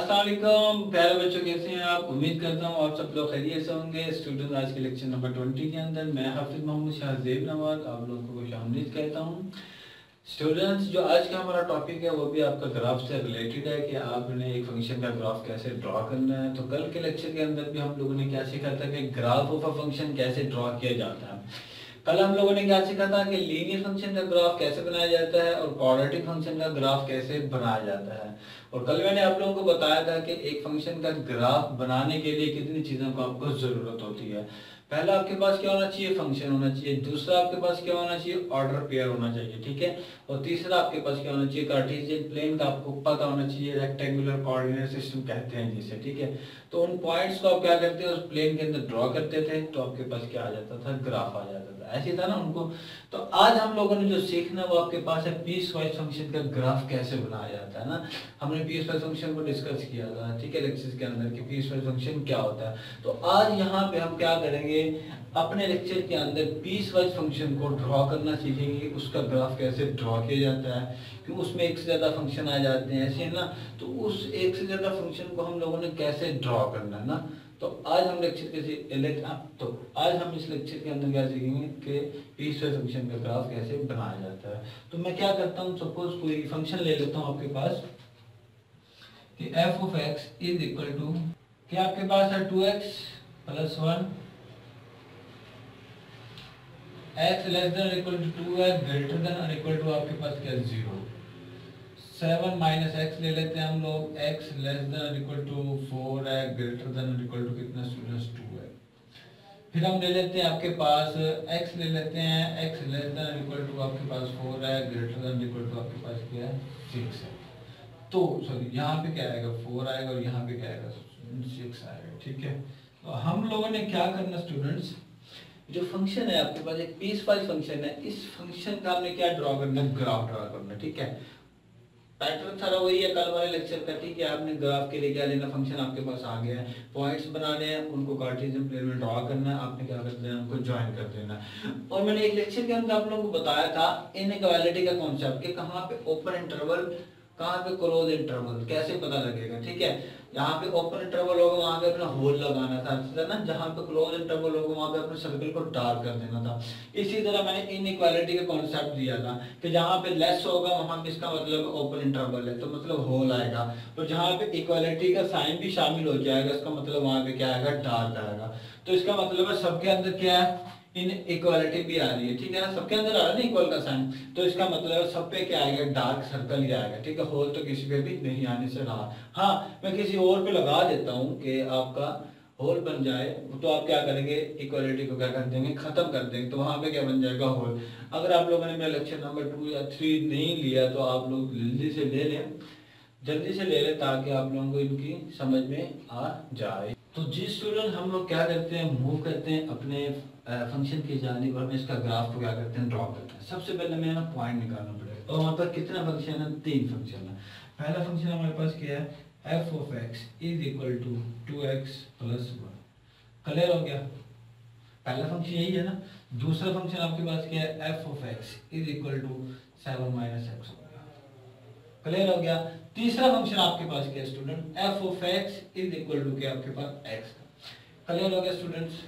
अस्सलाम वालेकुम प्यारे बच्चों, कैसे हैं आप? उम्मीद करता हूँ आप सब लोग खैरियत से होंगे। स्टूडेंट, आज के लेक्चर नंबर 20 के अंदर मैं हाफिज मोहम्मद शाहजेब नवाज आप लोगों को खुशामदीद कहता हूँ। स्टूडेंट्स, जो आज का हमारा टॉपिक है वो भी आपका ग्राफ से रिलेटेड है कि आपने एक फंक्शन का ग्राफ कैसे ड्रॉ करना है। तो कल के लेक्चर के अंदर भी हम लोगों ने क्या सीखा था कि ग्राफ ऑफ अ फंक्शन कैसे ड्रॉ किया जाता है। कल हम लोगों ने क्या सीखा था कि लीनियर फंक्शन का ग्राफ कैसे बनाया जाता है और क्वाड्रेटिक फंक्शन का ग्राफ कैसे बनाया जाता है। और कल मैंने आप लोगों को बताया था कि एक फंक्शन का ग्राफ बनाने के लिए कितनी चीज़ों को आपको ज़रूरत होती है। पहला आपके पास क्या होना चाहिए? फंक्शन होना चाहिए। दूसरा आपके पास क्या होना चाहिए? ऑर्डर पेयर होना चाहिए, ठीक है। और तीसरा आपके पास क्या होना चाहिए? कार्टेशियन प्लेन का आपको पता होना चाहिए, रेक्टेंगुलर कोऑर्डिनेट सिस्टम कहते हैं जिसे, ठीक है। तो उन पॉइंट्स को आप क्या करते हैं, उस प्लेन के अंदर ड्रॉ करते थे तो आपके पास क्या आ जाता था? ग्राफ आ जाता था। ऐसे था ना उनको। तो आज हम लोगों ने जो सीखना वो आपके पास है पीस वाइज फंक्शन का ग्राफ कैसे बनाया जाता है ना। हमने पीस वाइज फंक्शन को डिस्कस किया था, ठीक है, लेक्चर के अंदर कि पीस वाइज फंक्शन क्या होता है। तो आज यहाँ पे हम क्या करेंगे, अपने लेक्चर के अंदर पीस वाइज फंक्शन को ड्रॉ करना सीखेंगे, उसका ग्राफ कैसे ड्रॉ किया जाता है, क्यों उसमें एक से ज़्यादा फंक्शन आ जाते हैं ऐसे है ना। तो उस एक से ज़्यादा फंक्शन को हम लोगों ने कैसे ड्रॉ करना है ना। तो आज हम लेक्चर तो आज हम इस लेक्चर के अंदर क्या सीखेंगे कि पीस वाइज फंक्शन का ग्राफ कैसे बनाया जाता है। तो मैं क्या करता हूँ, सपोज कोई फंक्शन ले लेता हूँ आपके पास कि f of x is equal to, क्या आपके पास है 2x plus 1, x less than equal to 2 है, ग्रेटर देन इक्वल टू आपके पास क्या 0। 7 माइनस एक्स ले लेते हैं हम लोग, x less than equal to 4 है, ग्रेटर देन इक्वल टू कितना स्टूडेंट्स 2 है। फिर हम ले लेते हैं आपके पास x ले लेते हैं, x less than equal to आपके पास 4 है, ग्रेटर देन इक्वल टू आपके पास क्या है 6 है। तो सॉरी, यहाँ पे क्या आएगा 4 आएगा और यहाँ पे क्या आएगा 6 आएगा, ठीक है। तो हम लोगों ने क्या करना स्टूडेंट्स, जो फंक्शन है आपके पास एक पीस वाइज फंक्शन है, इस फंक्शन का हमने क्या ड्रॉ करना है? ग्राफ ड्रॉ करना, ठीक है। पैटर्न सारा वही है कल वाले लेक्चर का, ठीक है। आपने ग्राफ के लिए क्या लेना, फंक्शन आपके पास आ गया है, पॉइंट्स बनाने हैं, उनको कार्टेशियन प्लेन में ड्रॉ करना है, आपने क्या कर देना, उनको ज्वाइन कर देना। और मैंने एक लेक्चर के अंदर आप लोगों को बताया था इनइक्वालिटी का कॉन्सेप्ट, कि कहाँ पे ओपन इंटरवल, कहाँ पे क्लोज इंटरवल, कैसे पता लगेगा, ठीक है। जहाँ पे ओपन इंटरवल होगा वहां पे अपना होल लगाना था ना, जहाँ पे क्लोज इंटरवल होगा वहां पे अपने सर्कल को डार्क कर देना था। इसी तरह मैंने इनइक्वालिटी का कॉन्सेप्ट दिया था कि जहाँ पे लेस होगा वहां पे इसका मतलब ओपन इंटरवल है तो मतलब होल आएगा, और जहाँ पे इक्वालिटी का साइन भी शामिल हो जाएगा इसका मतलब वहां पे क्या आएगा? डार्क आएगा। तो इसका मतलब है सबके अंदर क्या है? इन इक्वालिटी भी आ रही है, ठीक है ना, सबके अंदर आ रहा है ना इक्वल का साइन। तो इसका मतलब सब पे क्या आएगा? डार्क सर्कल ही आएगा, ठीक है। होल तो किसी पे भी नहीं आने से रहा। हाँ, मैं किसी और पे लगा देता हूँ कि आपका होल बन जाए, तो आप क्या करेंगे? इक्वालिटी को क्या कर देंगे? खत्म कर देंगे, तो वहां पे क्या बन जाएगा? होल। अगर आप लोगों ने मेरा लेक्चर नंबर 2 या 3 नहीं लिया तो आप लोग जल्दी से ले लें ताकि आप लोगों को इनकी समझ में आ जाए। तो जी स्टूडेंट, हम लोग क्या करते हैं, मूव करते हैं अपने फंक्शन की जानिब, हम इसका ग्राफ को क्या करते हैं? ड्रॉ करते हैं। सबसे पहले हमें ना पॉइंट निकालना पड़ेगा। और वहाँ पर कितना फंक्शन है? 3 फंक्शन है। पहला फंक्शन हमारे पास क्या है? F of x is equal to 2x plus 1। Clear हो गया? पहला फंक्शन यही है ना। दूसरा फंक्शन आपके पास क्या है? F of x is equal to 7 minus x हो गया। क्लियर हो गया? तीसरा फंक्शन आपके पास क्या है student? F of x is equal to क्या आपके पास? एक्स का। क्लियर हो गया स्टूडेंट्स?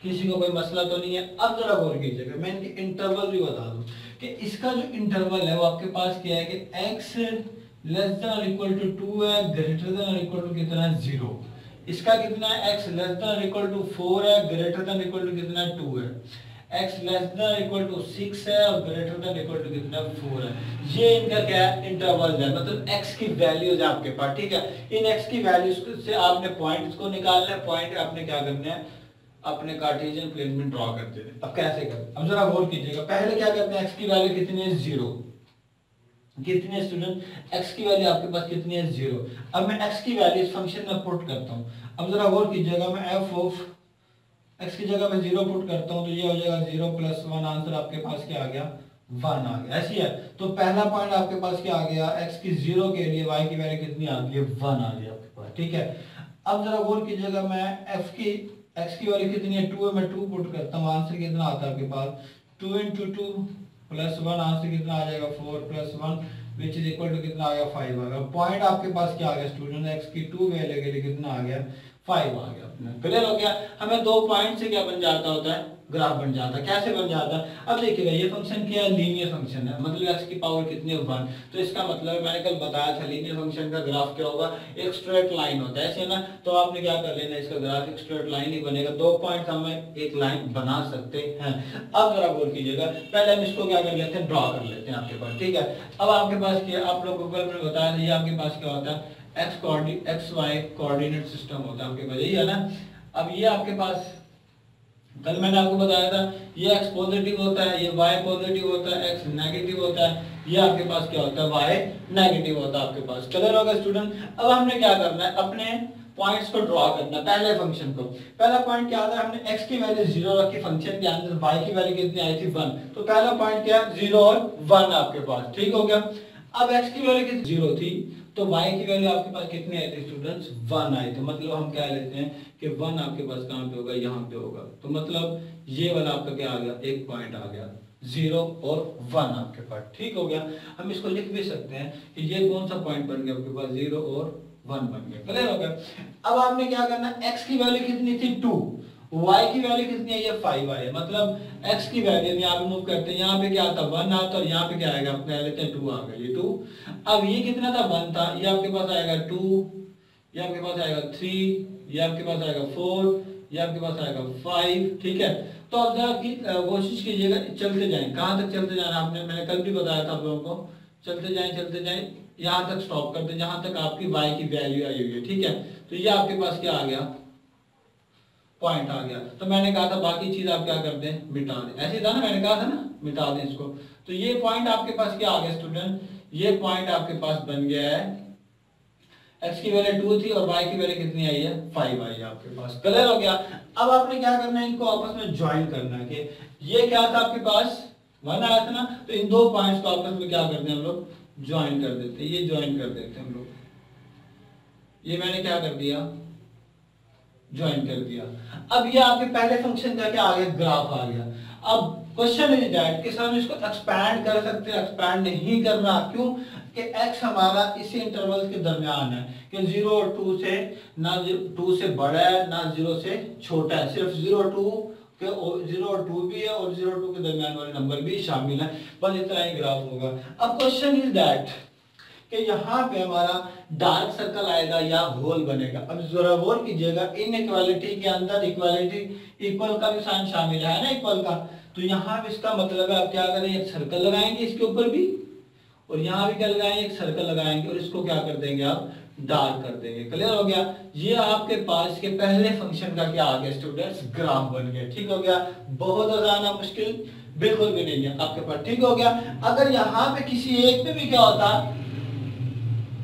किसी को कोई मसला तो नहीं है? अब जरा गौर कीजिएगा, मैं इनके इंटरवल भी बता दूं कि इसका जो इंटरवल है वो आपके पास क्या है कि x less than equal to 2 है, ग्रेटर देन इक्वल टू कितना है? 0। इसका कितना है? x less than equal to 4 है, ग्रेटर देन इक्वल टू कितना है? 2 है। x less than equal to 6 है और ग्रेटर देन इक्वल टू कितना? 4 है। ये इनका क्या है? इंटरवल है, मतलब x की वैल्यूज है आपके पास, ठीक है। इन x की वैल्यूज से आपने पॉइंट्स को निकालना है, पॉइंट आपने क्या करना है? अपने कार्टेशियन प्लेन में ड्रॉ करते हैं। अब कैसे करें? अब जरा गौर कीजिएगा। पहले क्या करते हैं? x की वैल्यू कितनी है? 0। कितनी है स्टूडेंट? x की वैल्यू आपके पास कितनी है? 0। अब मैं x की वैल्यू इस फंक्शन में पुट करता हूँ। अब जरा गौर कीजिएगा, मैं f ऑफ x की जगह में 0 पुट करता हूँ तो ये हो जाएगा 0 प्लस 1। आंसर आपके पास क्या आ गया? 1 आ गया। ऐसी है। तो पहला पॉइंट आपके पास क्या आ गया? x की 0 के लिए y की वैल्यू कितनी आ गई? 1 आ गई आपके पास, ठीक है। अब जरा गौर कीजिएगा, मैं f की x की वैल्यू कितनी है? 2 है, मैं 2 पुट करता हूँ। आंसर कितना आता है आपके पास? 2 × 2 प्लस 1। आंसर कितना आ जाएगा? 4 plus 1 which is equal to कितना आ गया 5 आ गया। पॉइंट आपके पास क्या आ गया स्टूडेंट, x की 2 वैल्यू के लिए कितना आ गया 5 आ गया अपना। क्लियर हो गया। हमें 2 पॉइंट से क्या बन जाता होता है, ग्राफ बन जाता है। कैसे बन जाता है, अब देखिएगा ये फंक्शन क्या है, लीनियर फंक्शन है, मतलब x की पावर कितनी है 1। तो इसका मतलब मैंने कल बताया था लीनियर फंक्शन का ग्राफ क्या होगा, एक स्ट्रेट लाइन होता है ऐसे ना। तो आपने क्या कर लेना, इसका ग्राफ एक स्ट्रेट लाइन ही बनेगा। 2 पॉइंट हमें एक लाइन बना सकते हैं। अब जरा गौर कीजिएगा, पहले हम इसको क्या कर लेते हैं, ड्रॉ कर लेते हैं आपके पास, ठीक है। अब आपके पास क्या, आप लोग गूगल में बताया था, ये आपके पास क्या होता है, एक्स वाई कोऑर्डिनेट सिस्टम होता है आपके पास, यही है ना। अब ये आपके पास कल मैंने आपको बताया था, ये x पॉजिटिव होता है, ये y पॉजिटिव होता है, x नेगेटिव होता है, ये आपके पास क्या होता है y नेगेटिव होता है आपके पास। क्लियर होगा स्टूडेंट। अब हमने क्या करना है, अपने पॉइंट्स को ड्रॉ करना है। पहले फंक्शन को, पहला पॉइंट क्या था, हमने x की वैल्यू 0 रखी, फंक्शन के अंदर y की वैल्यू कितनी आई थी 1। तो पहला पॉइंट क्या है 0 और 1 आपके पास, ठीक हो गया। अब x की वैल्यू कितनी 0 थी, तो y की वैल्यू आपके पास कितनी आई थी स्टूडेंट्स 1 आई थी। मतलब हम क्या लेते हैं कि 1 आपके पास कहाँ पे होगा, यहाँ पे होगा। तो मतलब ये वाला आपका क्या आ गया, एक पॉइंट आ गया 0 और 1 आपके पास, ठीक हो गया। हम इसको लिख भी सकते हैं कि ये कौन सा पॉइंट बन गया आपके पास, 0 और 1 बन गया। क्लियर हो गया। अब आपने क्या करना है, x की वैल्यू कितनी थी 2, y की वैल्यू कितनी है, ये 5 आई है। मतलब x की वैल्यू हम यहाँ पे मूव करते हैं, यहाँ पे क्या आता 1 आता, और यहाँ पे क्या आएगा, अपने लेते हैं 2 आ गया, ये 2। अब ये कितना था 1 था, ये आपके पास आएगा 2, ये आपके पास आएगा 3, ये आपके पास आएगा 4, ये आपके पास आएगा 5, ठीक है। तो अब जरा कोशिश कीजिएगा, चलते जाएं। कहाँ तक चलते जाना आपने, मैंने कल भी बताया था आप लोगों को, चलते जाएं, यहाँ तक स्टॉप कर दें जहां तक आपकी y की वैल्यू आई हुई है, ठीक है। तो ये आपके पास क्या आ गया, पॉइंट आ गया। तो मैंने कहा था बाकी चीज आप क्या कर दें, मिटा दें, ऐसे था ना, मैंने कहा था ना, मिटा दें इसको। तो ये पॉइंट आपके पास क्या आ गया स्टूडेंट, ये पॉइंट आपके पास बन गया है, x की वैल्यू 2 थी और y की वैल्यू कितनी आई है 5 आई है आपके पास। क्लियर हो गया। अब आपने क्या करना है, इनको आपस में ज्वाइन करना है कि ये क्या था आपके पास 1 आया था ना, तो इन 2 पॉइंट्स को आपस में क्या करते हैं हम लोग, ज्वाइन कर देते हैं। ये ज्वाइन कर देते हैं हम लोग, ये मैंने क्या कर दिया, ज्वाइन कर दिया। अब ये आपके पहले फंक्शन का क्या आ गया, ग्राफ आ गया। अब क्वेश्चन इज दैट कि सर हम इसको एक्सपैंड कर सकते हैं, एक्सपैंड नहीं करना, क्यों कि x हमारा इसी इंटरवल के दरमियान है कि 0 और 2 से, ना 2 से बड़ा है ना 0 से छोटा है, सिर्फ 0 और 2 के 0 और 2 भी है और 0 और 2 के दरमियान वाले नंबर भी शामिल है, बस इतना ही ग्राफ होगा। अब क्वेश्चन इज दैट कि यहाँ पे हमारा डार्क सर्कल आएगा या होल बनेगा। अब जरा गौर कीजिएगा, इनइक्वालिटी के अंदर इक्वालिटी इक्वल का भी साइन शामिल है ना, इक्वल का। तो यहाँ पे इसका मतलब है आप क्या करेंगे, एक सर्कल लगाएंगे इसके ऊपर भी, और यहाँ भी क्या लगाएंगे, एक सर्कल लगाएंगे, और इसको क्या कर देंगे आप, डार्क कर देंगे। क्लियर हो गया। ये आपके पास के पहले फंक्शन का क्या आ गया स्टूडेंट्स, ग्राफ बन गया। ठीक हो गया। बहुत आसान, मुश्किल बिल्कुल भी नहीं है आपके पास। ठीक हो गया। अगर यहाँ पे किसी एक पे भी क्या होता,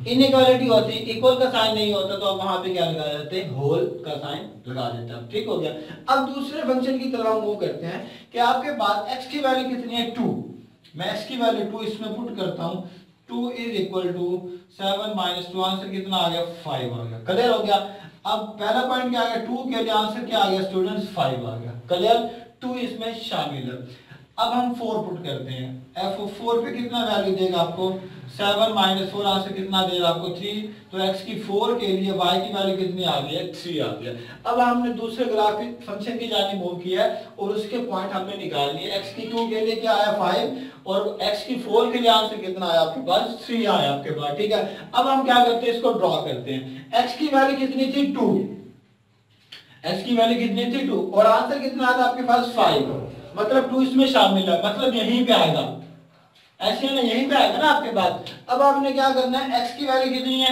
इनइक्वालिटी होती, इक्वल का साइन नहीं होता, तो आप वहां पे क्या लगा देते हैं, होल का साइन लगा देते हैं। ठीक हो गया। अब दूसरे फंक्शन की तरफ मूव करते हैं कि आपके पास x की वैल्यू कितनी है 2, मैं x की वैल्यू 2 इसमें पुट करता हूं, 2 is equal to 7 minus 2, answer कितना आ गया 5 आ गया। क्लियर हो गया। अब पहला पॉइंट क्या आ गया, 2 के लिए आंसर क्या आ गया स्टूडेंट्स 5 आ गया। क्लियर, 2 इसमें शामिल है। अब हम 4 पुट करते हैं, f4 पे कितना वैल्यू देगा आपको, 7 माइनस 4, आंसर कितना देगा आपको 3। तो x की 4 के लिए y की वैल्यू कितनी आ गई है, 3 आ गया। अब हमने दूसरे ग्राफिक फंक्शन की जानी मूव किया है और उसके पॉइंट हमने निकाल लिए। x की 2 के लिए क्या आया 5 और x की 4 के लिए आंसर कितना आया आपके पास 3 आया आपके पास। ठीक है। अब हम क्या करते हैं, इसको ड्रॉ करते हैं। x की वैल्यू कितनी थी 2, x की वैल्यू कितनी थी 2 और आंसर कितना आया आपके पास 5, मतलब 2 इसमें शामिल है, मतलब यहीं पे आएगा, ऐसे ना यहीं पे आएगा ना आपके पास। अब आपने क्या करना है, x की वैल्यू कितनी है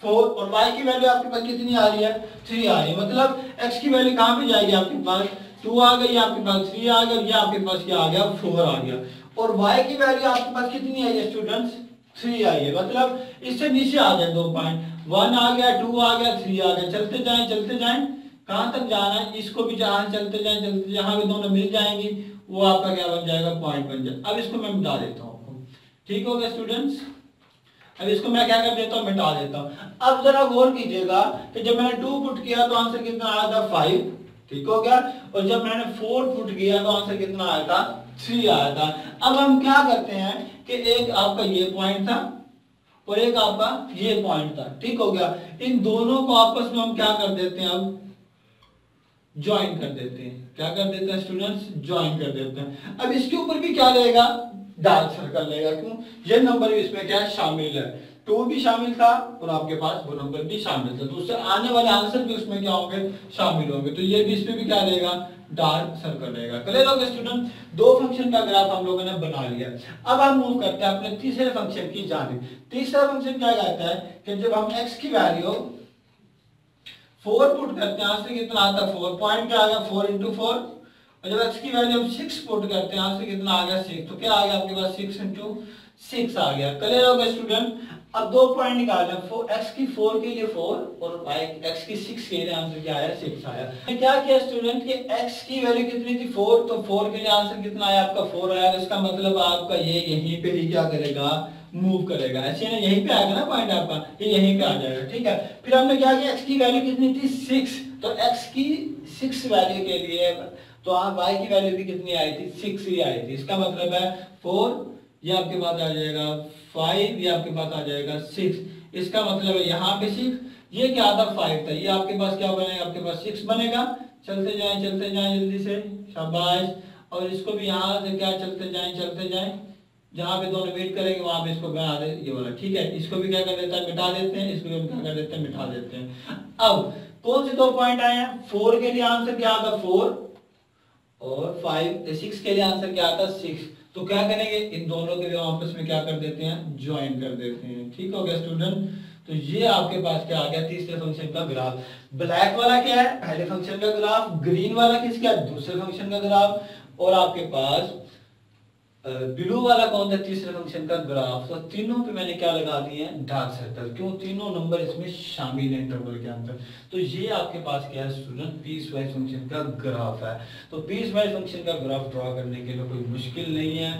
4 और y की वैल्यू आपके पास कितनी आ रही है 3 आ रही है, मतलब x की वैल्यू कहां पे जाएगी आपके पास 2 आ गई, आपके पास 3 आ गया, ये आपके पास क्या आ गया 4 आ गया। और y की वैल्यू आपके पास कितनी आई है स्टूडेंट्स 3 आई है, मतलब इससे नीचे आ जाए 2 पॉइंट, 1 आ गया, 2 आ गया, 3 आ गया। चलते जाएं कहां तक जाना है, इसको भी जहां चलते जाएं जहां भी दोनों मिल जाएंगी वो आपका क्या बन जाएगा, पॉइंट बन जाएगा। अब इसको मैं मिटा देता हूँ। ठीक हो गया स्टूडेंट्स। अब इसको मैं क्या कर देता हूँ, मिटा देता हूँ। अब जरा गौर कीजिएगा कि जब मैंने 2 पुट किया तो आंसर कितना आया था 5, ठीक हो गया, और जब मैंने 4 पुट किया तो आंसर कितना आया था 3 आया था। अब हम क्या करते हैं, कि एक आपका ये पॉइंट था और एक आपका ये पॉइंट था, ठीक हो गया। इन दोनों को आपस में हम क्या कर देते हैं, अब ज्वाइन कर देते हैं। क्या कर देते हैं स्टूडेंट्स, ज्वाइन कर देते हैं। अब इसके ऊपर भी क्या रहेगा, डार्क सर्कल रहेगा। क्यों, ये नंबर भी इसमें क्या शामिल है, 2 भी शामिल था और आपके पास वो नंबर भी शामिल था, तो उससे आने वाले आंसर भी उसमें क्या होंगे, शामिल होंगे। तो ये भी इसमें भी क्या रहेगा, डार्क सर्कल रहेगा। क्लियर हो गया स्टूडेंट, 2 फंक्शन का ग्राफ हम लोगों ने बना लिया। अब हम मूव करते हैं अपने तीसरे फंक्शन की जानिब। तीसरा फंक्शन क्या कहता है कि जब हम x की वैल्यू 4 पुट करते हैं, आंसर कितना आता है 4, पॉइंट क्या आ गया 4 into 4, और जब x की वैल्यू हम 6 पुट करते हैं, आंसर कितना आ गया 6, तो क्या आ गया आपके पास 6 into 6 आ गया। क्लियर हो गया स्टूडेंट। अब 2 पॉइंट निकालना है, x की 4 के लिए 4 और x की 6 के लिए आंसर क्या आया 6 आया। क्या किया स्टूडेंट कि x की वैल्यू कितनी थी 4, तो 4 के लिए आंसर कितना आया आपका 4 आया। इसका मतलब आपका ये यहीं पे ही क्या करेगा, मूव करेगा। ऐसे ना यहीं पे आएगा ना पॉइंट आपका, ये यहीं पे आ जाएगा, ठीक है। फिर हमने क्या किया, x की वैल्यू कितनी थी 6, तो x की 6 वैल्यू के लिए तो y की वैल्यू भी कितनी आई थी 6 ही आई थी। इसका मतलब है 4 ये आपके पास आ जाएगा 5, ये आपके पास आ जाएगा 6। इसका मतलब है यहाँ पे 6, ये क्या था 5 था, ये आपके पास क्या बनेगा, आपके पास 6 बनेगा। चलते जाएं जल्दी से, शाबाश। और इसको भी यहाँ से क्या चलते जाएं, जहाँ पे दोनों मीट करेंगे वहां पे इसको बना दे ये वाला, ठीक है। इसको भी क्या कर देता है, मिटा देते हैं, इसको भी हम क्या कर देते हैं, मिटा देते हैं। अब कौन से 2 पॉइंट आए हैं, 4 के लिए आंसर क्या आता 4 और 6 के लिए आंसर क्या आता 6। तो क्या करेंगे, इन दोनों के लिए आपस में क्या कर देते हैं, ज्वाइन कर देते हैं। ठीक हो गया स्टूडेंट। तो ये आपके पास क्या आ गया, तीसरे फंक्शन का ग्राफ। ब्लैक वाला क्या है, पहले फंक्शन का ग्राफ, ग्रीन वाला किसका, दूसरे फंक्शन का ग्राफ, और आपके पास ब्लू वाला कौन सा, तीसरे फंक्शन का ग्राफ। तो तीनों पे मैंने क्या लगा दिए हैं, डार्क सर्कल। क्यों, तीनों नंबर इसमें शामिल है इंटरवल के अंदर। तो ये आपके पास क्या है स्टूडेंट, पीस वाइज फंक्शन का ग्राफ है। तो पीस वाइज फंक्शन का ग्राफ ड्रॉ करने के लिए कोई मुश्किल नहीं है,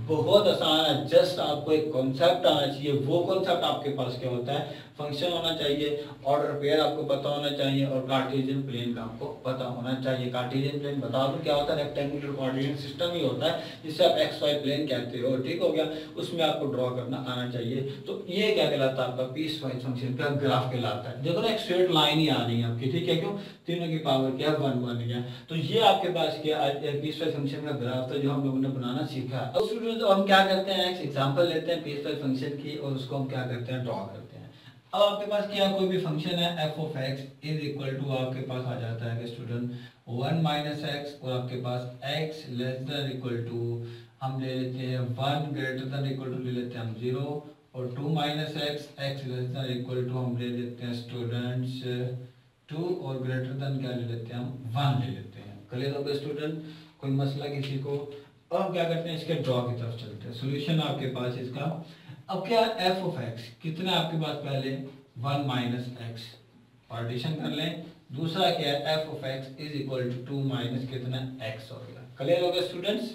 बहुत आसान है। जस्ट आपको एक कॉन्सेप्ट आना चाहिए। वो कॉन्सेप्ट आपके पास क्या होता है, फंक्शन होना चाहिए, ऑर्डर पेयर आपको पता होना चाहिए, और कार्टेशियन प्लेन का आपको पता होना चाहिए। कार्टेशियन प्लेन बता दूं क्या होता है, रेक्टेंगुलर कोऑर्डिनेट सिस्टम ही होता है, जिसे आप एक्स वाई प्लेन कहते हो। ठीक हो गया, उसमें आपको ड्रॉ करना आना चाहिए। तो ये क्या कहलाता है, आपका पीस वाइज फंक्शन का ग्राफ कहलाता है। देखो ना, एक स्ट्रेट लाइन ही आ रही है आपकी, ठीक है। क्यों, तीनों की पावर क्या है 1 बन गया। तो ये आपके पास क्या पीस वाइज फंक्शन का ग्राफ था, जो हम लोगों ने बनाना सीखा। अब स्टूडेंट्स हम क्या करते हैं, एक एग्जांपल लेते हैं पीस वाइज फंक्शन की, और उसको हम क्या करते हैं, ड्रॉ करते हैं। अब आपके पास क्या, कोई भी फंक्शन है f of x is equal to आपके पास आ जाता है कि स्टूडेंट 1 माइनस एक्स, और आपके पास x less than equal to हम ले लेते हैं 1 ग्रेटर देन इक्वल टू ले लेते हैं हम 0, और 2 minus x, x less than equal to हम ले लेते हैं स्टूडेंट्स 2, और ग्रेटर देन क्या ले लेते हैं हम 1 ले लेते हैं। क्लियर हो गया स्टूडेंट, कोई मसला किसी को। अब हम क्या करते हैं, इसके ड्रॉ की तरफ चलते हैं। सोल्यूशन आपके पास इसका, अब क्या f ऑफ x कितना आपके पास, पहले 1 माइनस एक्स पार्टीशन कर लें। दूसरा क्या है, f of x is equal to 2 minus कितना x हो गया। क्लियर हो गया स्टूडेंट्स।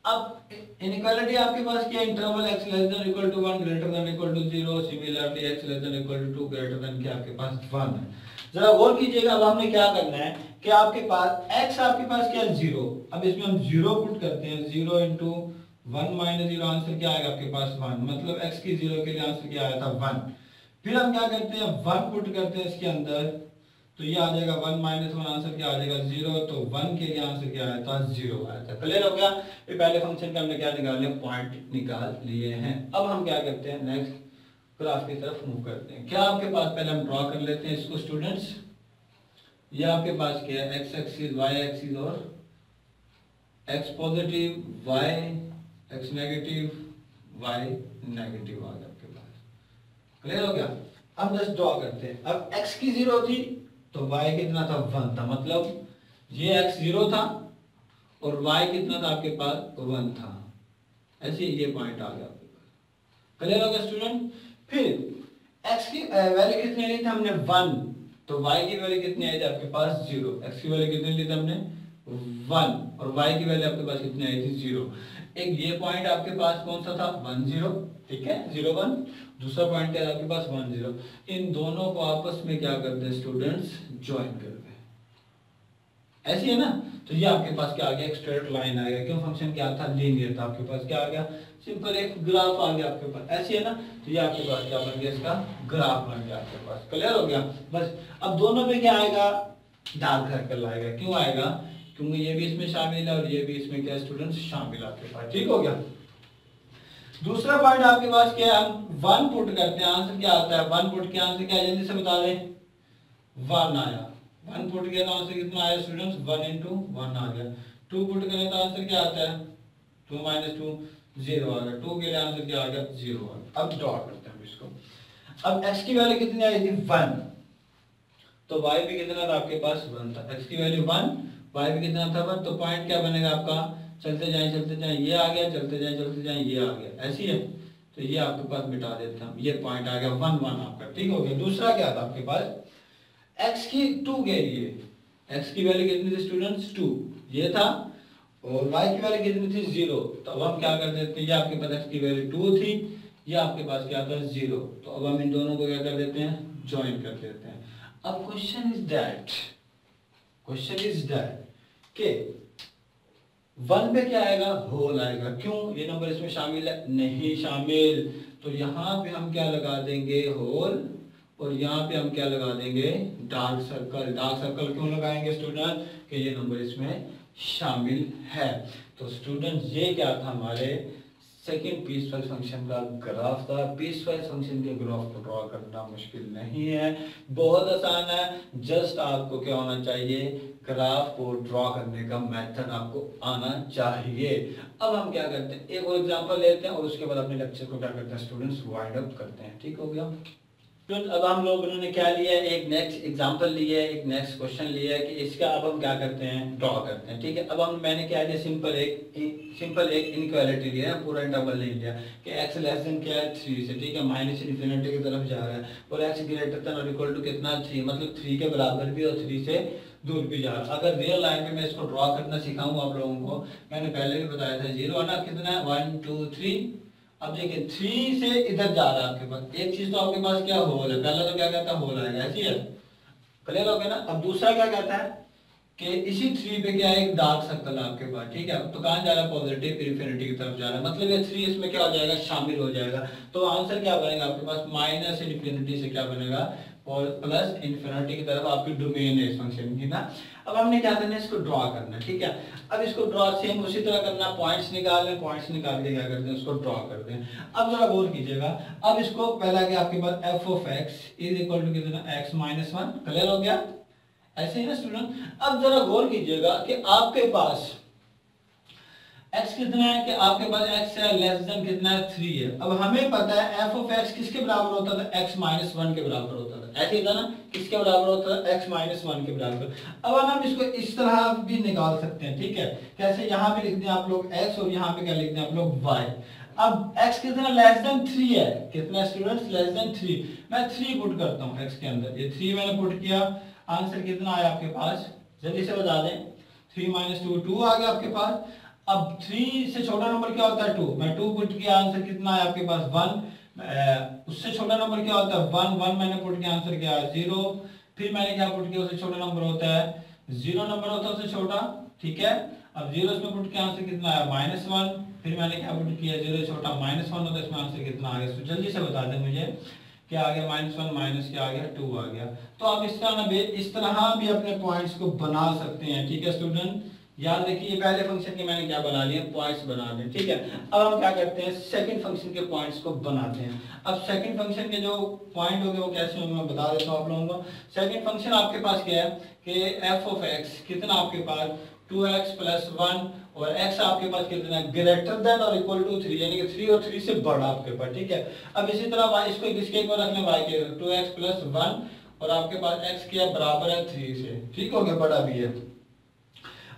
अब इनइक्वालिटी आपके पास क्या, interval x less than equal to 1 greater than equal to 0, similarly x less than equal to 2 greater than क्या आपके पास 1 है। जरा गौर कीजिएगा, अब हमने क्या करना है कि आपके पास x आपके पास क्या है 0, अब इसमें हम 0 पुट करते हैं, 0 इंटू 1 माइनस 0, आंसर क्या आएगा आपके पास 1, मतलब x की 0 के लिए आंसर क्या आया था 1। फिर हम क्या करते हैं, 1 पुट करते हैं इसके अंदर, तो ये आ जाएगा 1 माइनस 1, आंसर क्या आ जाएगा 0, तो 1 के लिए आंसर क्या आया था 0 आया था। क्लियर हो गया। ये पहले फंक्शन का हमने क्या निकाल लिया, पॉइंट निकाल लिए हैं। अब हम क्या करते हैं, नेक्स्ट ग्राफ की तरफ मूव करते हैं। क्या आपके पास, पहले हम ड्रॉ कर लेते हैं इसको स्टूडेंट्स। ये आपके पास क्या है, x एक्सिस, y एक्सिस, और x positive, y x negative, y negative आ गया आपके पास। क्लियर हो गया। अब जस्ट ड्रॉ करते हैं। अब x की 0 थी तो y कितना था 1 था, मतलब ये x 0 था और y कितना था आपके पास 1 था। ऐसे ये पॉइंट आ गया आपके पास। क्लियर हो गया स्टूडेंट। फिर x की वैल्यू कितनी ली थी हमने 1, तो y की वैल्यू कितनी आई थी आपके पास 0। x की वैल्यू कितनी ली थी हमने 1, और y की वैल्यू आपके पास कितनी आई थी 0। एक ये पॉइंट आपके पास कौन सा था 1 0, ठीक है 0 1। दूसरा पॉइंट क्या है आपके पास 1 0। इन दोनों को आपस में क्या करते हैं स्टूडेंट्स, ज्वाइन करते हैं। ऐसी है ना, तो ये आपके पास क्या आ गया, एक स्ट्रेट लाइन आ गया। क्यों, फंक्शन क्या था, लीनियर था। आपके पास क्या आ गया, सिंपल एक ग्राफ आ गया आपके पास। ऐसी है ना, तो ये आपके पास क्या बन गया, इसका ग्राफ बन गया आपके पास। क्लियर हो गया। बस अब दोनों पे क्या आएगा, डार्क सर्कल आएगा। क्यों आएगा, क्योंकि ये भी इसमें शामिल है और ये भी इसमें क्या स्टूडेंट्स शामिल है आपके पास। ठीक हो गया। दूसरा पॉइंट आपके पास क्या है, हम 1 पुट करते हैं, आंसर क्या आता है, 1 पुट के आंसर क्या है, जल्दी से बता दें, 1 आया। 1 पुट किया तो आंसर कितना आया स्टूडेंट्स, 1 into 1 आ गया। 2 पुट करें तो आंसर क्या आता है, 2 - 2 0 आ गया। 2 के लिए आंसर क्या आ गया, 0 आ गया। अब ड्रॉ करते हैं इसको। अब x की वैल्यू कितनी आई थी, 1, तो y भी कितना था आपके पास, 1 था। x की वैल्यू 1, y भी कितना था, 1, तो पॉइंट क्या बनेगा आपका, चलते जाएं ये आ गया, चलते जाएं ये आ गया। ऐसी है, तो ये आपके पास मिटा देते हैं हम, ये पॉइंट आ गया 1 1 आपका। ठीक हो गया। दूसरा क्या था आपके पास, x की 2 के लिए, x की वैल्यू कितनी थी स्टूडेंट्स, 2 ये था, और y की वैल्यू कितनी थी, 0। तो अब हम क्या कर देते हैं, ये आपके पास x की वैल्यू 2 थी, ये आपके पास क्या था, 0। तो अब हम इन दोनों को क्या कर देते हैं, ज्वाइन कर देते हैं। अब क्वेश्चन इज दैट के 1 पे क्या आएगा, होल आएगा। क्यों, ये नंबर इसमें शामिल है, नहीं शामिल, तो यहाँ पे हम क्या लगा देंगे, होल, और यहाँ पे हम क्या लगा देंगे, डार्क सर्कल। डार्क सर्कल क्यों लगाएंगे स्टूडेंट, कि ये नंबर इसमें शामिल है। तो स्टूडेंट ये क्या था, हमारे सेकेंड पीसवाइज फंक्शन का ग्राफ था। पीसवाइज फंक्शन के ग्राफ को ड्रॉ करना मुश्किल नहीं है, बहुत आसान है। जस्ट आपको क्या होना चाहिए, ग्राफ को ड्रॉ करने का मेथड आपको आना चाहिए। अब हम क्या करते हैं, एक और एग्जांपल लेते हैं और उसके बाद अपने लेक्चर को क्या करते हैं स्टूडेंट्स, वाइंड अप करते हैं। ठीक हो गया। अब हम लोगों ने क्या लिया है, एक नेक्स्ट एग्जांपल लिया है, एक नेक्स्ट क्वेश्चन लिया है कि इसका अब हम क्या करते हैं, ड्रॉ करते हैं। ठीक है। अब मैंने क्या लिया, सिंपल एक इनइक्वालिटी लिया है, पूरा इंटरवल नहीं लिया कि x लेस देन क्या है, 3 से। ठीक है, माइनस इन्फिनिटी की तरफ जा रहा है, और x ग्रेटर देन और इक्वल टू कितना, 3, मतलब 3 के बराबर भी और 3 से दूर भी जा रहा है। अगर रियल लाइन में मैं इसको ड्रॉ करना सिखाऊं आप लोगों को, मैंने पहले भी बताया था, 0 है ना, कितना है, 1 2 3। अब देखिए 3 से इधर जा रहा है आपके पास, एक चीज तो आपके पास क्या, होल है। पहला तो क्या कहता है, होल आएगा, ऐसी है। क्लियर हो गया ना। अब दूसरा क्या कहता है कि इसी 3 पे क्या है, एक डार्क सर्कल है आपके पास। ठीक है, तो कहाँ जा रहा है, पॉजिटिव इन्फिनिटी की तरफ जा रहा है, मतलब ये 3 इसमें क्या हो जाएगा, शामिल हो जाएगा। तो आंसर क्या बनेगा आपके पास, माइनस इन्फिनिटी से क्या बनेगा, और प्लस इन्फिनिटी की तरफ आपकी डोमेन है इस फंक्शन की ना। अब हमने क्या करना है, इसको ड्रॉ करना है। ठीक है, अब इसको ड्रॉ सेम उसी तरह करना, पॉइंट्स निकाल लें, पॉइंट्स निकाल के क्या करते हैं, उसको ड्रॉ करते हैं। अब जरा गौर कीजिएगा, अब इसको पहला क्या आपके पास, f of x is equal to कितना, x माइनस 1। क्लियर हो गया, ऐसे ही ना स्टूडेंट। अब जरा गौर कीजिएगा कि आपके पास x कितना है, कि आपके पास x है लेस देन कितना है, 3 है। अब हमें पता है f ऑफ x किसके बराबर होता था, x माइनस 1 के बराबर होता था। ऐसे ही था ना, किसके बराबर होता था, x माइनस 1 के बराबर। अब हम इसको इस तरह भी निकाल सकते हैं। ठीक है, कैसे, यहाँ पे लिख दें आप लोग x और यहाँ पे क्या लिख दें आप लोग y। अब x कितना, लेस देन 3 है, कितना स्टूडेंट्स, लेस देन 3। मैं 3 पुट करता हूँ x के अंदर, ये 3 मैंने पुट किया, आंसर कितना आया आपके पास, जल्दी से बता दें, 3 - 2 2 आ गया आपके पास। अब 3 से छोटा नंबर क्या होता है, 2, मैं 2 पुट किया, आंसर कितना आया आपके पास, 1। उससे छोटा नंबर क्या होता है, 1 1 मैंने पुट किया, आंसर क्या है, 0। फिर मैंने क्या पुट किया, उससे छोटा नंबर होता है 0, नंबर होता है उससे छोटा। ठीक है, अब 0 इसमें पुट किया, आंसर कितना आया, -1। फिर मैंने क्या पुट किया, 0 से छोटा -1 होता है, इसमें आंसर कितना आ गया, तो जल्दी से बता दें मुझे, क्या आ गया, -1 माइनस क्या आ गया, 2 आ गया। तो आप इस तरह भी अपने पॉइंट्स को बना सकते हैं। ठीक है स्टूडेंट, याद रखिए, पहले फंक्शन के मैंने क्या बना लिए, पॉइंट्स बना लिए। ठीक है, अब हम क्या करते हैं, सेकंड फंक्शन के पॉइंट्स को बनाते हैं। अब सेकंड फंक्शन के जो पॉइंट होंगे वो कैसे होंगे, मैं बता देता हूँ आप लोगों को। सेकंड फंक्शन आपके पास क्या है कि f ऑफ x कितना आपके पास, 2x + 1, और x आपके पास कितना है, ग्रेटर देन और इक्वल टू 3, यानी कि 3 और 3 से बड़ा आपके पास। ठीक है, अब इसी तरह y इसको किसके इक्वल रख लें, y के, 2x + 1, और आपके पास x के बराबर है 3 से। ठीक हो गया, बड़ा भी है।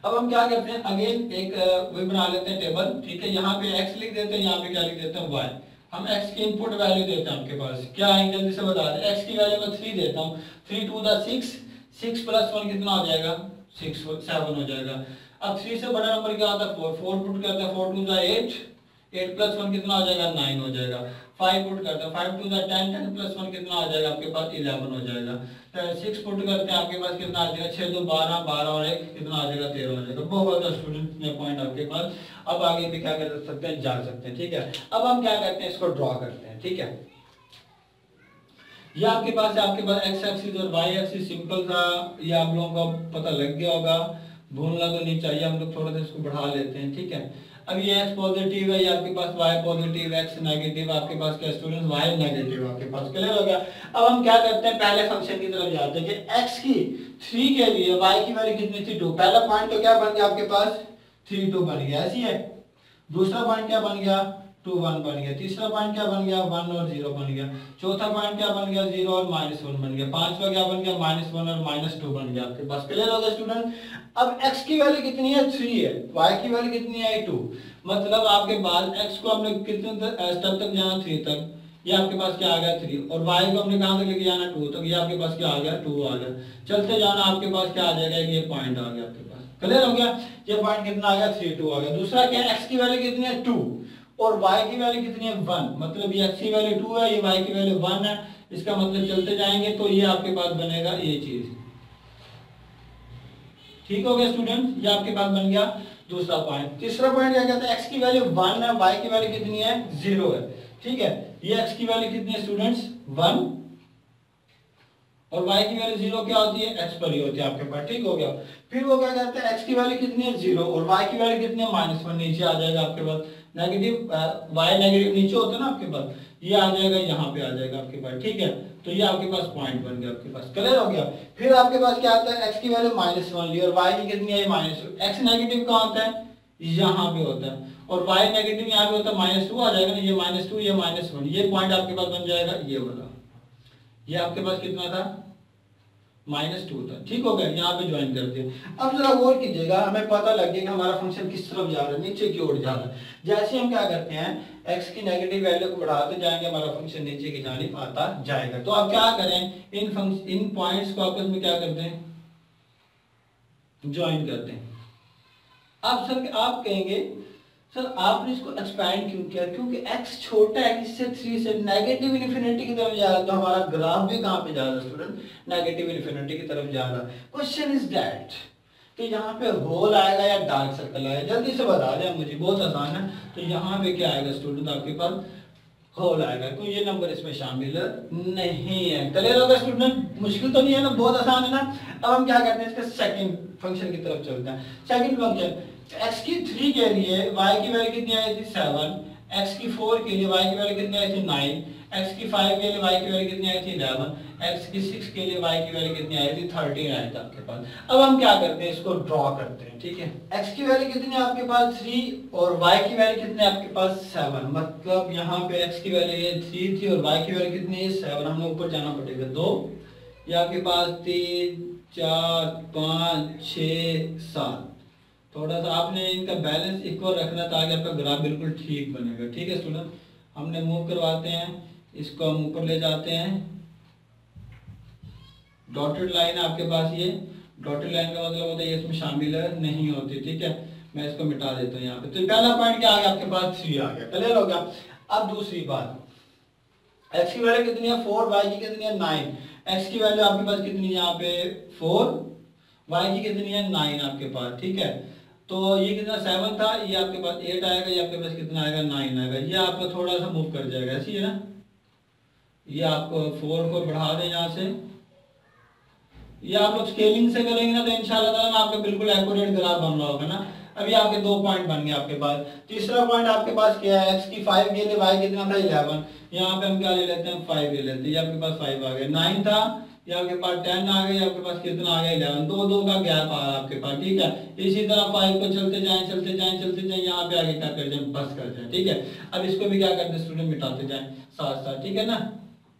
अब हम क्या करते हैं, अगेन एक वही बना लेते हैं टेबल। ठीक है, यहाँ पे x लिख देते हैं, यहाँ पे क्या लिख देते हैं, y। हम x की इनपुट वैल्यू देते हैं आपके पास, क्या है जल्दी से बता दें, x की वैल्यू मैं 3 देता हूँ, 3 2 6, 6 + 1 कितना हो जाएगा, 7 हो जाएगा। अब 3 से बड़ा नंबर क्या होता है, 4 पुट करते हैं, 4 2 8, 8 प्लस 1 कितना हो जाएगा 9 हो जाएगा। 5 पुट करते हैं, 5 टू 10, 10 प्लस 1 कितना हो जाएगा आपके पास 11 हो जाएगा। 6 पुट करते हैं आपके पास कितना आ जाएगा 6 2 12, 12 और 1 कितना आ जाएगा 13 हो जाएगा। बहुत स्टूडेंट ने पॉइंट आपके पास। अब आगे भी क्या कर सकते हैं, जा सकते हैं, ठीक है। अब हम क्या करते हैं, इसको ड्रॉ करते हैं, ठीक है। ये आपके पास एक्स एक्सिस और वाई एक्सिस सिंपल था, ये आप लोगों को पता लग गया होगा, भूलना तो नहीं चाहिए। हम लोग थोड़ा सा इसको बढ़ा लेते हैं, ठीक है। अब ये x पॉजिटिव है, ये आपके पास y पॉजिटिव, x नेगेटिव, आपके पास क्या स्टूडेंट्स y नेगेटिव आपके पास, क्लियर हो गया। अब हम क्या करते हैं, पहले फंक्शन की तरफ जाते हैं कि x की 3 के लिए y की वैल्यू कितनी थी 2। पहला पॉइंट तो क्या बन गया आपके पास 3 2 बन गया, ऐसी है। दूसरा पॉइंट क्या बन गया 2 1 बन गया। तीसरा पॉइंट क्या बन गया 1 और 0 बन गया। चौथा पॉइंट क्या बन गया 0 और -1 बन गया। पांचवा क्या बन गया -1 और -2 बन गया आपके पास, क्लियर हो गया स्टूडेंट। अब x की वैल्यू कितनी है 3 है, y की वैल्यू कितनी है 2, मतलब आपके पास x को हमने कितने स्टेप तक जाना 3 तक, ये आपके पास क्या आ गया 3, और y को हमने कहां तक लेके जाना 2 तक, ये आपके पास क्या आ गया 2 आ गया। चलते जाना आपके पास क्या आ जाएगा, ये पॉइंट आ गया आपके पास, क्लियर हो गया। ये पॉइंट कितना आ गया 3 2 आ गया। दूसरा क्या है, x की वैल्यू कितनी है 2 और y की वैल्यू कितनी है 1, मतलब ये x की वैल्यू 2 है, ये y की वैल्यू 1 है। इसका मतलब चलते जाएंगे तो ये आपके पास बनेगा ये चीज, ठीक हो गया स्टूडेंट, ये आपके पास बन गया दूसरा पॉइंट। तीसरा पॉइंट क्या कहता है, x की वैल्यू 1 है, y की वैल्यू कितनी है 0 है, ठीक है। ये x की वैल्यू कितनी है स्टूडेंट्स 1 और y की वैल्यू 0 क्या होती है, x पर ही होती है आपके पास, ठीक हो गया। फिर वो क्या कहता है, x की वैल्यू कितनी है 0 और y की वैल्यू कितनी है -1, नीचे आ जाएगा आपके पास नेगेटिव, y नेगेटिव नीचे होता है ना आपके पास, ये आ जाएगा यहाँ पे आ जाएगा आपके पास, ठीक है। तो ये आपके पास पॉइंट बन गया आपके पास, क्लियर हो गया। फिर आपके पास क्या आता है, x की वैल्यू -1 ली और y की कितनी है -2, x नेगेटिव कहाँ होता है यहाँ पे होता है और y नेगेटिव यहाँ पे होता है -2 आ जाएगा ना, ये -2 ये -1, ये पॉइंट आपके पास बन जाएगा ये वाला, ये आपके पास कितना था -2 था, ठीक हो गया। यहाँ पे ज्वाइन करते हैं। अब जरा गौर कीजिएगा, हमें पता लग गया कि हमारा फंक्शन किस तरफ जा रहा है, नीचे की ओर जा रहा है। जैसे हम क्या करते हैं, x की नेगेटिव वैल्यू को बढ़ाते जाएंगे, हमारा फंक्शन नीचे की जानिब आता जाएगा। तो अब क्या करें, इन पॉइंट्स को आपस में क्या करते हैं, ज्वाइन करते हैं। अब सर आप कहेंगे सर आपने इसको एक्सपैंड क्यों किया, क्योंकि x छोटा है किससे 3 से, नेगेटिव इन्फिनिटी की तरफ जा रहा है, तो हमारा ग्राफ भी कहां पे जा रहा है स्टूडेंट, नेगेटिव इन्फिनिटी की तरफ जा रहा है। क्वेश्चन इज दैट कि यहाँ पे होल आएगा या डार्क सर्कल आएगा, जल्दी से बता दें मुझे, बहुत आसान है। तो यहाँ पे क्या आएगा स्टूडेंट, आपके पास होल आएगा, तो ये नंबर इसमें शामिल नहीं है, क्लियर होगा स्टूडेंट, मुश्किल तो नहीं है ना, बहुत आसान है ना। अब हम क्या करते हैं, इसके सेकंड फंक्शन की तरफ चलते हैं। सेकंड फंक्शन x की 3 के लिए y की वैल्यू कितनी आई थी 7, x की 4 के लिए y की वैल्यू कितनी आई थी 9, x की 5 के लिए y की वैल्यू कितनी आई थी 11, x की 6 के लिए y की वैल्यू कितनी आई थी 13 आई थी आपके पास। अब हम क्या करते हैं, इसको ड्रॉ करते हैं, ठीक है। x की वैल्यू कितनी है आपके पास 3 और y की वैल्यू कितनी है आपके पास 7, मतलब यहाँ पे x की वैल्यू ये 3 थी और y की वैल्यू कितनी है 7, हमें ऊपर जाना पड़ेगा 2, ये आपके पास 3 4 5 6 7, थोड़ा सा आपने इनका बैलेंस इक्वल रखना ताकि आपका ग्राफ बिल्कुल ठीक बनेगा, ठीक है स्टूडेंट। हमने मूव करवाते हैं, इसको हम ऊपर ले जाते हैं, डॉटेड लाइन आपके पास, ये डॉटेड लाइन का मतलब होता है ये इसमें शामिल नहीं होती, ठीक है। मैं इसको मिटा देता हूँ यहाँ पे। तो पहला पॉइंट क्या आ गया आपके पास 3 आ गया, क्लियर हो गया। अब दूसरी बात, x की वैल्यू कितनी है 4, y की कितनी है 9, x की वैल्यू आपके पास कितनी है यहाँ पे 4, y की कितनी है 9 आपके पास, ठीक है। तो ये कितना 7 था, ये आपके पास 8 आएगा, ये आपके पास कितना आएगा 9 आएगा, ये आपका थोड़ा सा मूव कर जाएगा, ऐसी है ना। ये आपको 4 को बढ़ा दें यहाँ से, ये आप लोग स्केलिंग से करेंगे ना तो इंशाल्लाह ताला आपका बिल्कुल एक्यूरेट ग्राफ बन रहा होगा ना। अभी आपके 2 पॉइंट बन गए आपके पास। तीसरा पॉइंट आपके पास क्या है, x की 5 के लिए y कितना था 11, यहाँ पे हम क्या ले लेते हैं 5 ले लेते हैं, ये आपके पास 5 आ गया। 9 था, ये आपके पास 10 आ गया, आपके पास कितना आ गया 11, 2 का गैप आ रहा है आपके पास, ठीक है। इसी तरह 5 को चलते जाएं चलते जाएं चलते जाएं, यहाँ पे आगे क्या कर जाए बस कर जाए, ठीक है। अब इसको भी क्या करते हैं स्टूडेंट, मिटाते जाएं साथ साथ, ठीक है ना।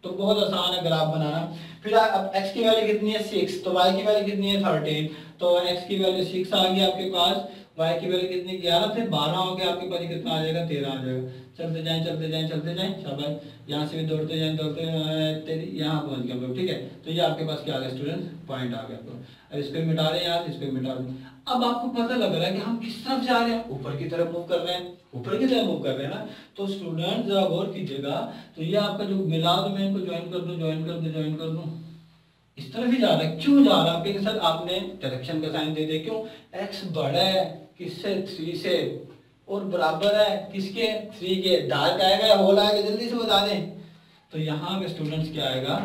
तो बहुत आसान है ग्राफ बनाना। फिर अब x की वैल्यू कितनी है 6, तो y की वैल्यू कितनी है 13, तो x की वैल्यू 6 आ गई आपके पास, y की वैल्यू कितनी 11 थे 12 हो गया आपके पास, कितना आ जाएगा 13 आ जाएगा। चलते जाएं चलते जाएं चलते जाएं, शाबाश, यहाँ से भी दौड़ते जाएं दौड़ते यहाँ पहुँच गए हम लोग, ठीक है। तो ये आपके पास क्या आ गया स्टूडेंट, पॉइंट आ गया। अब इसको मिटा दें यहाँ से, इसको मिटा दें। अब आपको पता लग रहा है कि हम किस तरफ जा रहे हैं, ऊपर की तरफ मूव कर रहे हैं, ऊपर की तरफ मूव कर रहे हैं ना। तो स्टूडेंट जरा गौर कीजिएगा, तो ये आपका जो मिला दो, मैं इनको ज्वाइन कर दूं, ज्वाइन कर दूं, ज्वाइन कर दूं, इस तरफ ही जा रहा है। क्यों जा रहा है? आपके साथ आपने डायरेक्शन का साइन दे दिया। क्यों? x बड़ा है किससे? 3 से, और बराबर है किसके? 3 के। डार्क आएगा या होल आएगा? जल्दी से बता दें। तो यहाँ पे स्टूडेंट्स क्या आएगा?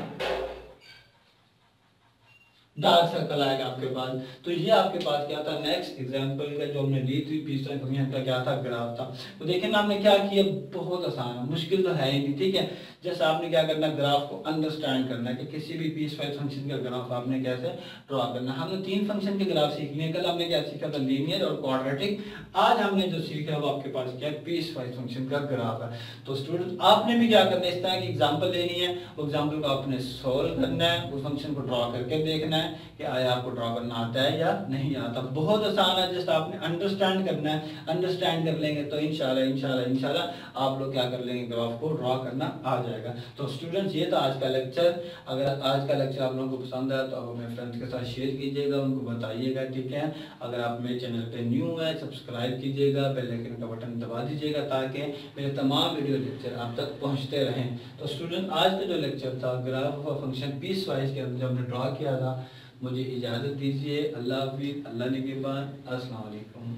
डार्क सर्कल आएगा आपके पास। तो ये आपके पास क्या था? नेक्स्ट एग्जांपल का जो हमने ली थी पीस वाइज फंक्शन का क्या था? ग्राफ था। तो देखिए ना हमने क्या किया, बहुत आसान है, मुश्किल तो है ही नहीं, ठीक है। जैसे आपने क्या करना, ग्राफ को अंडरस्टैंड करना है कि किसी भी पीस वाइज फंक्शन का ग्राफ आपने कैसे ड्रॉ करना है। हमने 3 फंक्शन के ग्राफ सीख लिए। कल हमने क्या सीखा था? लीनियर और क्वाड्रेटिक। आज हमने जो सीखा वो आपके पास क्या है? पीस वाइज फंक्शन का ग्राफ है। तो स्टूडेंट आपने भी क्या करना है, इस तरह की एग्जाम्पल लेनी है, वो एग्जाम्पल को आपने सोल्व करना है, उस फंक्शन को ड्रॉ करके देखना है कि आया आपको ड्रॉ करना आता है या नहीं आता। बहुत आसान है, जस्ट आपने अंडरस्टैंड करना है। अंडरस्टैंड कर लेंगे तो इंशाल्लाह आप लोग क्या कर लेंगे, ग्राफ को ड्रॉ करना आ जाएगा। तो स्टूडेंट्स ये था आज का लेक्चर। अगर आज का लेक्चर आप लोगों को पसंद आया तो आप अपने फ्रेंड्स के साथ शेयर कीजिएगा, उनको बताइएगा, ठीक है। अगर आप मेरे चैनल पे न्यू है सब्सक्राइब कीजिएगा, बेल आइकन का बटन दबा दीजिएगा ताकि मेरे तमाम वीडियो लेक्चर आप तक पहुँचते रहें। तो स्टूडेंट आज का जो लेक्चर था graph of function piecewise के अंदर जो हमने ड्रॉ किया था, मुझे इजाज़त दीजिए। अल्लाह हाफिज़, अल्लाह निगहबान, अस्सलाम वालेकुम।